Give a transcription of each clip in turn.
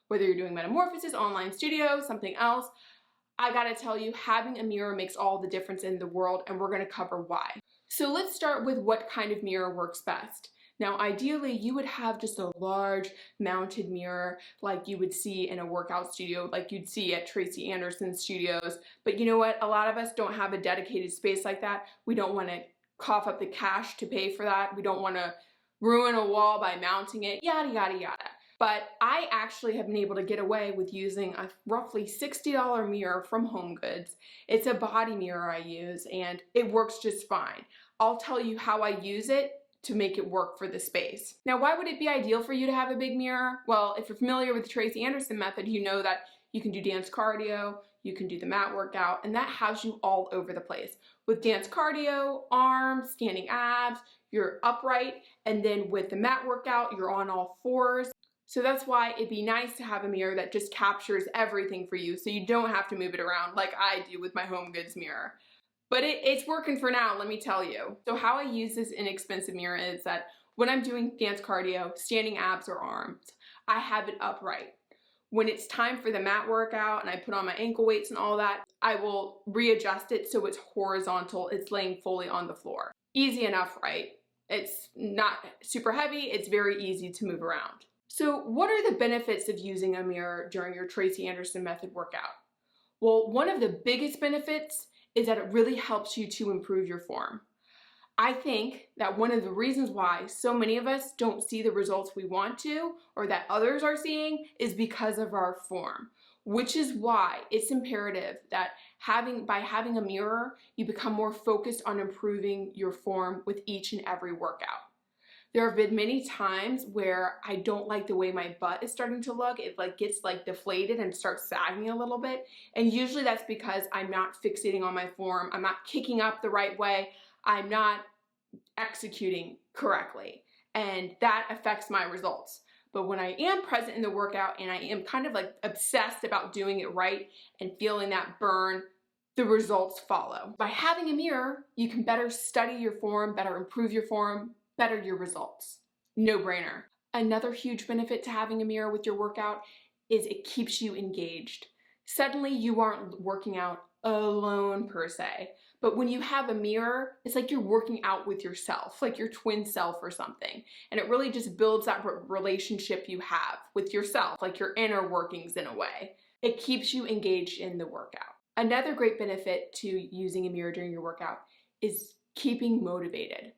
Whether you're doing metamorphosis, online studio, something else, I gotta tell you, having a mirror makes all the difference in the world, and we're gonna cover why. So let's start with what kind of mirror works best. Now, ideally, you would have just a large mounted mirror like you would see in a workout studio, like you'd see at Tracy Anderson Studios. But you know what? A lot of us don't have a dedicated space like that. We don't want to cough up the cash to pay for that. We don't want to ruin a wall by mounting it, yada, yada, yada. But I actually have been able to get away with using a roughly $60 mirror from HomeGoods. It's a body mirror I use, and it works just fine. I'll tell you how I use it to make it work for the space. Now, why would it be ideal for you to have a big mirror? Well, if you're familiar with the Tracy Anderson method, you know that you can do dance cardio, you can do the mat workout, and that has you all over the place. With dance cardio, arms, standing abs, you're upright, and then with the mat workout, you're on all fours. So that's why it'd be nice to have a mirror that just captures everything for you so you don't have to move it around like I do with my HomeGoods mirror. But it's working for now, let me tell you. So how I use this inexpensive mirror is that when I'm doing dance cardio, standing abs or arms, I have it upright. When it's time for the mat workout and I put on my ankle weights and all that, I will readjust it so it's horizontal, it's laying fully on the floor. Easy enough, right? It's not super heavy, it's very easy to move around. So what are the benefits of using a mirror during your Tracy Anderson Method workout? Well, one of the biggest benefits is that it really helps you to improve your form. I think that one of the reasons why so many of us don't see the results we want to, or that others are seeing, is because of our form, which is why it's imperative that by having a mirror, you become more focused on improving your form with each and every workout. There have been many times where I don't like the way my butt is starting to look. It gets deflated and starts sagging a little bit. And usually that's because I'm not fixating on my form. I'm not kicking up the right way. I'm not executing correctly. And that affects my results. But when I am present in the workout and I am kind of obsessed about doing it right and feeling that burn, the results follow. By having a mirror, you can better study your form, better improve your form, better your results. No brainer. Another huge benefit to having a mirror with your workout is it keeps you engaged. Suddenly you aren't working out alone per se, but when you have a mirror, it's like you're working out with yourself, like your twin self or something. And it really just builds that relationship you have with yourself, like your inner workings in a way. It keeps you engaged in the workout. Another great benefit to using a mirror during your workout is keeping motivated.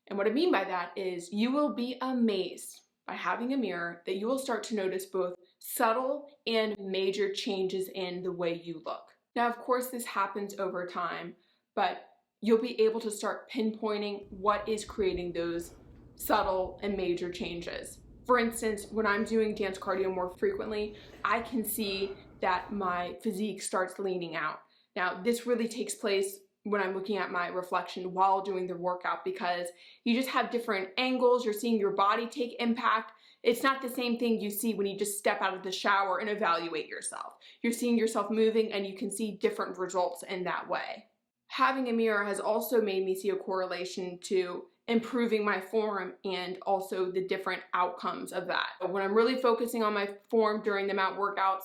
And what I mean by that is you will be amazed by having a mirror that you will start to notice both subtle and major changes in the way you look. Now, of course, this happens over time, but you'll be able to start pinpointing what is creating those subtle and major changes. For instance, when I'm doing dance cardio more frequently, I can see that my physique starts leaning out. Now, this really takes place when I'm looking at my reflection while doing the workout because you just have different angles, you're seeing your body take impact. It's not the same thing you see when you just step out of the shower and evaluate yourself. You're seeing yourself moving and you can see different results in that way. Having a mirror has also made me see a correlation to improving my form and also the different outcomes of that. When I'm really focusing on my form during the mat workouts,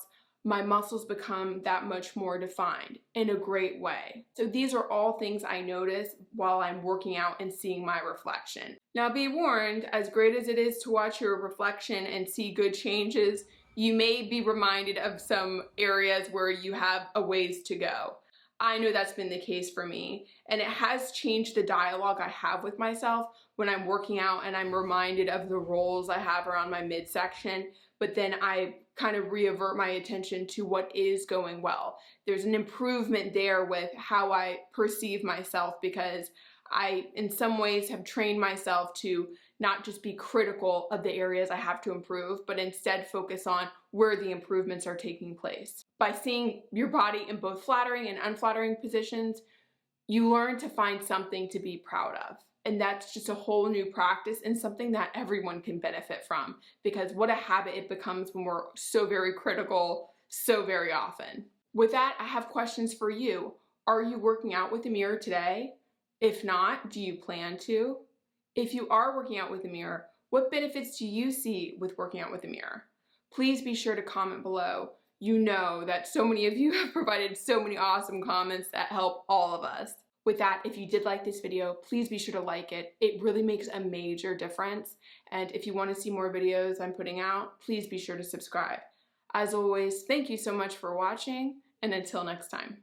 my muscles become that much more defined in a great way. So these are all things I notice while I'm working out and seeing my reflection. Now be warned, as great as it is to watch your reflection and see good changes, you may be reminded of some areas where you have a ways to go. I know that's been the case for me, and it has changed the dialogue I have with myself when I'm working out and I'm reminded of the rolls I have around my midsection, but then I kind of reavert my attention to what is going well. There's an improvement there with how I perceive myself because I, in some ways, have trained myself to not just be critical of the areas I have to improve, but instead focus on where the improvements are taking place. By seeing your body in both flattering and unflattering positions, you learn to find something to be proud of. And that's just a whole new practice and something that everyone can benefit from because what a habit it becomes when we're so very critical so very often. With that, I have questions for you. Are you working out with a mirror today? If not, do you plan to? If you are working out with a mirror, what benefits do you see with working out with a mirror? please be sure to comment below. You know that so many of you have provided so many awesome comments that help all of us. With that, if you did like this video, please be sure to like it. It really makes a major difference. And if you want to see more videos I'm putting out, please be sure to subscribe. As always, thank you so much for watching, and until next time.